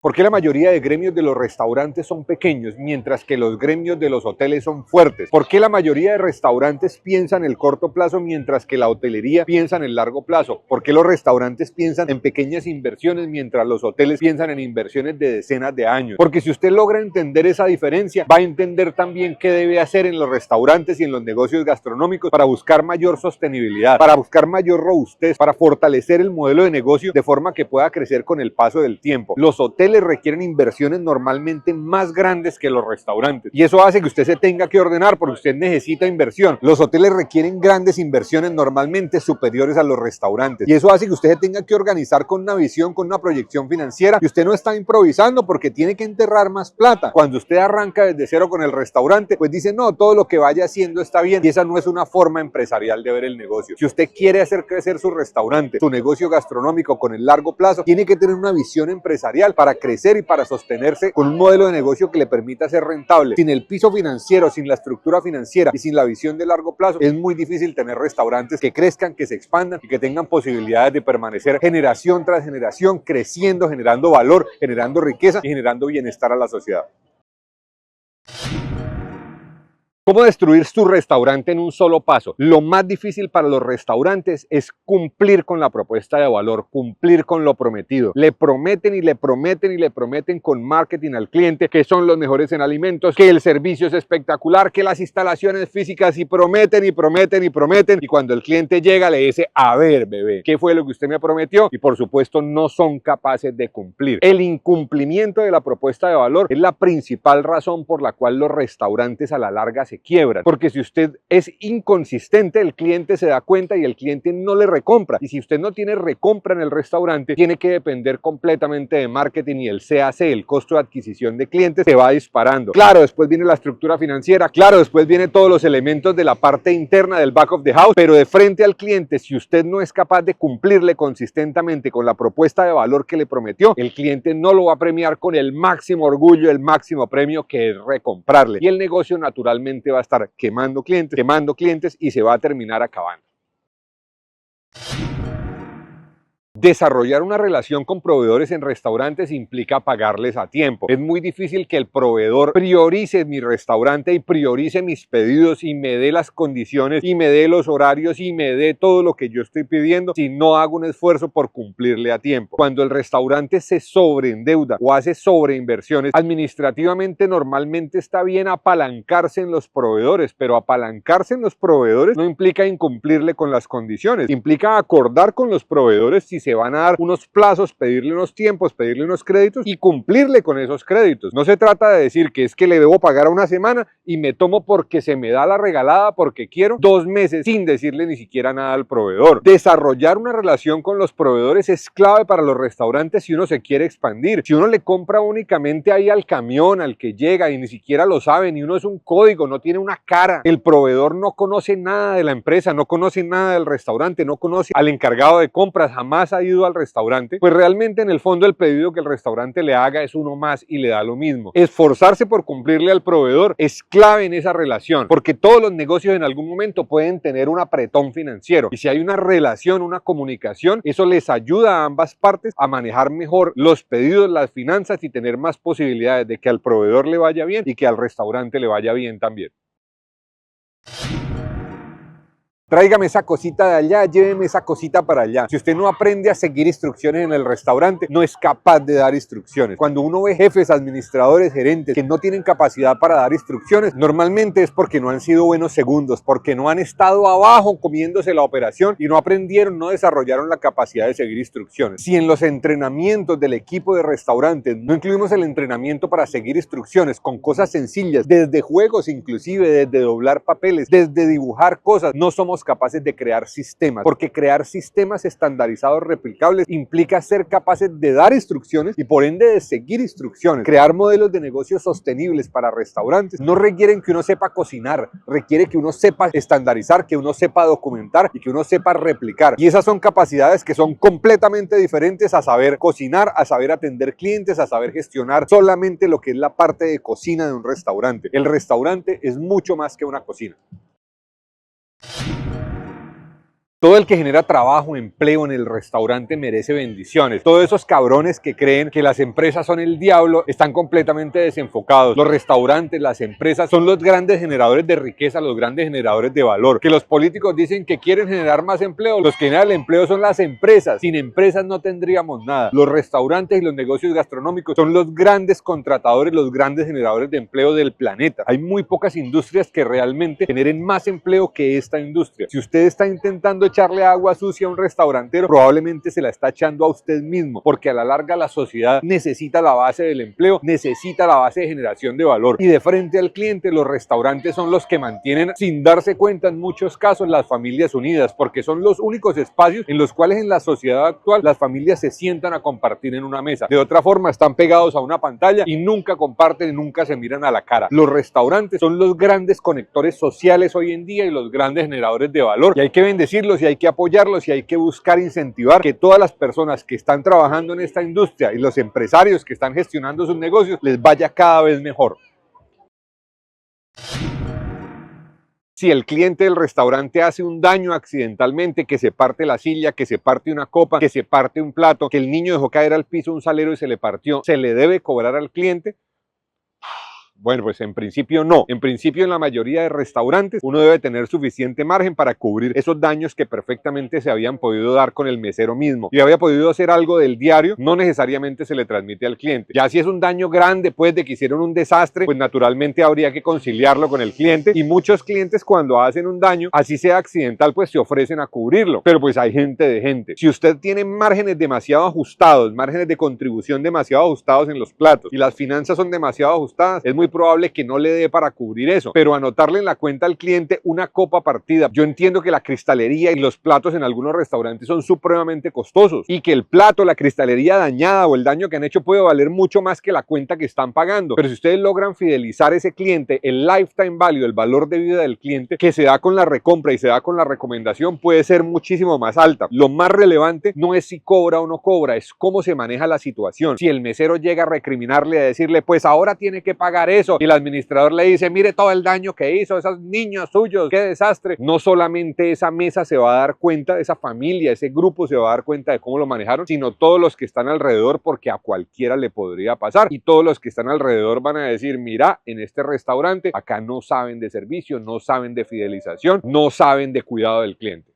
¿Por qué la mayoría de gremios de los restaurantes son pequeños, mientras que los gremios de los hoteles son fuertes? ¿Por qué la mayoría de restaurantes piensan en el corto plazo, mientras que la hotelería piensa en el largo plazo? ¿Por qué los restaurantes piensan en pequeñas inversiones, mientras los hoteles piensan en inversiones de decenas de años? Porque si usted logra entender esa diferencia, va a entender también qué debe hacer en los restaurantes y en los negocios gastronómicos para buscar mayor sostenibilidad, para buscar mayor robustez, para fortalecer el modelo de negocio de forma que pueda crecer con el paso del tiempo. Los hoteles requieren inversiones normalmente más grandes que los restaurantes y eso hace que usted se tenga que ordenar porque usted necesita inversión. Los hoteles requieren grandes inversiones normalmente superiores a los restaurantes y eso hace que usted se tenga que organizar con una visión, con una proyección financiera y usted no está improvisando porque tiene que enterrar más plata. Cuando usted arranca desde cero con el restaurante, pues dice no, todo lo que vaya haciendo está bien y esa no es una forma empresarial de ver el negocio. Si usted quiere hacer crecer su restaurante, su negocio gastronómico con el largo plazo, tiene que tener una visión empresarial para crecer y para sostenerse con un modelo de negocio que le permita ser rentable. Sin el piso financiero, sin la estructura financiera y sin la visión de largo plazo, es muy difícil tener restaurantes que crezcan, que se expandan y que tengan posibilidades de permanecer generación tras generación, creciendo, generando valor, generando riqueza y generando bienestar a la sociedad. ¿Cómo destruir su restaurante en un solo paso? Lo más difícil para los restaurantes es cumplir con la propuesta de valor, cumplir con lo prometido. Le prometen y le prometen y le prometen con marketing al cliente que son los mejores en alimentos, que el servicio es espectacular, que las instalaciones físicas y prometen y prometen y prometen. Y cuando el cliente llega le dice, a ver, bebé, ¿qué fue lo que usted me prometió? Y por supuesto no son capaces de cumplir. El incumplimiento de la propuesta de valor es la principal razón por la cual los restaurantes a la larga se quiebran, porque si usted es inconsistente, el cliente se da cuenta y el cliente no le recompra, y si usted no tiene recompra en el restaurante, tiene que depender completamente de marketing y el CAC, el costo de adquisición de clientes, se va disparando. Claro, después viene la estructura financiera, claro, después vienen todos los elementos de la parte interna del back of the house, pero de frente al cliente, si usted no es capaz de cumplirle consistentemente con la propuesta de valor que le prometió, el cliente no lo va a premiar con el máximo orgullo, el máximo premio que es recomprarle, y el negocio naturalmente va a estar quemando clientes y se va a terminar acabando. Desarrollar una relación con proveedores en restaurantes implica pagarles a tiempo. Es muy difícil que el proveedor priorice mi restaurante y priorice mis pedidos y me dé las condiciones y me dé los horarios y me dé todo lo que yo estoy pidiendo si no hago un esfuerzo por cumplirle a tiempo. Cuando el restaurante se sobreendeuda o hace sobreinversiones, administrativamente normalmente está bien apalancarse en los proveedores, pero apalancarse en los proveedores no implica incumplirle con las condiciones, implica acordar con los proveedores si se van a dar unos plazos, pedirle unos tiempos, pedirle unos créditos y cumplirle con esos créditos. No se trata de decir que es que le debo pagar a una semana y me tomo porque se me da la regalada porque quiero 2 meses sin decirle ni siquiera nada al proveedor. Desarrollar una relación con los proveedores es clave para los restaurantes si uno se quiere expandir. Si uno le compra únicamente ahí al camión, al que llega y ni siquiera lo sabe, ni uno es un código, no tiene una cara. El proveedor no conoce nada de la empresa, no conoce nada del restaurante, no conoce al encargado de compras, jamás ha ido al restaurante, pues realmente en el fondo el pedido que el restaurante le haga es uno más y le da lo mismo. Esforzarse por cumplirle al proveedor es clave en esa relación, porque todos los negocios en algún momento pueden tener un apretón financiero y si hay una relación, una comunicación, eso les ayuda a ambas partes a manejar mejor los pedidos, las finanzas y tener más posibilidades de que al proveedor le vaya bien y que al restaurante le vaya bien también. Tráigame esa cosita de allá, lléveme esa cosita para allá. Si usted no aprende a seguir instrucciones en el restaurante, no es capaz de dar instrucciones. Cuando uno ve jefes, administradores, gerentes que no tienen capacidad para dar instrucciones, normalmente es porque no han sido buenos segundos, porque no han estado abajo comiéndose la operación y no aprendieron, no desarrollaron la capacidad de seguir instrucciones. Si en los entrenamientos del equipo de restaurantes no incluimos el entrenamiento para seguir instrucciones con cosas sencillas, desde juegos inclusive, desde doblar papeles, desde dibujar cosas, no somos capaces de crear sistemas, porque crear sistemas estandarizados replicables implica ser capaces de dar instrucciones y por ende de seguir instrucciones. Crear modelos de negocios sostenibles para restaurantes no requieren que uno sepa cocinar, requiere que uno sepa estandarizar, que uno sepa documentar y que uno sepa replicar. Y esas son capacidades que son completamente diferentes a saber cocinar, a saber atender clientes, a saber gestionar solamente lo que es la parte de cocina de un restaurante. El restaurante es mucho más que una cocina. Todo el que genera trabajo, empleo en el restaurante merece bendiciones. Todos esos cabrones que creen que las empresas son el diablo están completamente desenfocados. Los restaurantes, las empresas son los grandes generadores de riqueza, los grandes generadores de valor. Que los políticos dicen que quieren generar más empleo. Los que generan el empleo son las empresas. Sin empresas no tendríamos nada. Los restaurantes y los negocios gastronómicos son los grandes contratadores, los grandes generadores de empleo del planeta. Hay muy pocas industrias que realmente generen más empleo que esta industria. Si usted está intentando echarle agua sucia a un restaurantero, probablemente se la está echando a usted mismo, porque a la larga la sociedad necesita la base del empleo, necesita la base de generación de valor, y de frente al cliente los restaurantes son los que mantienen, sin darse cuenta en muchos casos, las familias unidas, porque son los únicos espacios en los cuales en la sociedad actual las familias se sientan a compartir en una mesa. De otra forma están pegados a una pantalla y nunca comparten, nunca se miran a la cara. Los restaurantes son los grandes conectores sociales hoy en día y los grandes generadores de valor, y hay que bendecirlos y hay que apoyarlos y hay que buscar incentivar que todas las personas que están trabajando en esta industria y los empresarios que están gestionando sus negocios les vaya cada vez mejor. Si el cliente del restaurante hace un daño accidentalmente, que se parte la silla, que se parte una copa, que se parte un plato, que el niño dejó caer al piso un salero y se le partió, ¿se le debe cobrar al cliente? Bueno, pues en principio no. En principio en la mayoría de restaurantes uno debe tener suficiente margen para cubrir esos daños que perfectamente se habían podido dar con el mesero mismo. Si había podido hacer algo del diario, no necesariamente se le transmite al cliente. Ya si es un daño grande, pues de que hicieron un desastre, pues naturalmente habría que conciliarlo con el cliente, y muchos clientes cuando hacen un daño, así sea accidental, pues se ofrecen a cubrirlo. Pero pues hay gente de gente. Si usted tiene márgenes demasiado ajustados, márgenes de contribución demasiado ajustados en los platos y las finanzas son demasiado ajustadas, es muy probable que no le dé para cubrir eso, pero anotarle en la cuenta al cliente una copa partida. Yo entiendo que la cristalería y los platos en algunos restaurantes son supremamente costosos y que el plato, la cristalería dañada o el daño que han hecho puede valer mucho más que la cuenta que están pagando, pero si ustedes logran fidelizar ese cliente, el lifetime value, el valor de vida del cliente que se da con la recompra y se da con la recomendación, puede ser muchísimo más alta. Lo más relevante no es si cobra o no cobra, es cómo se maneja la situación. Si el mesero llega a recriminarle, a decirle pues ahora tiene que pagar eso, y el administrador le dice mire todo el daño que hizo, esos niños suyos, qué desastre, no solamente esa mesa se va a dar cuenta, esa familia, ese grupo se va a dar cuenta de cómo lo manejaron, sino todos los que están alrededor, porque a cualquiera le podría pasar, y todos los que están alrededor van a decir mira, en este restaurante acá no saben de servicio, no saben de fidelización, no saben de cuidado del cliente.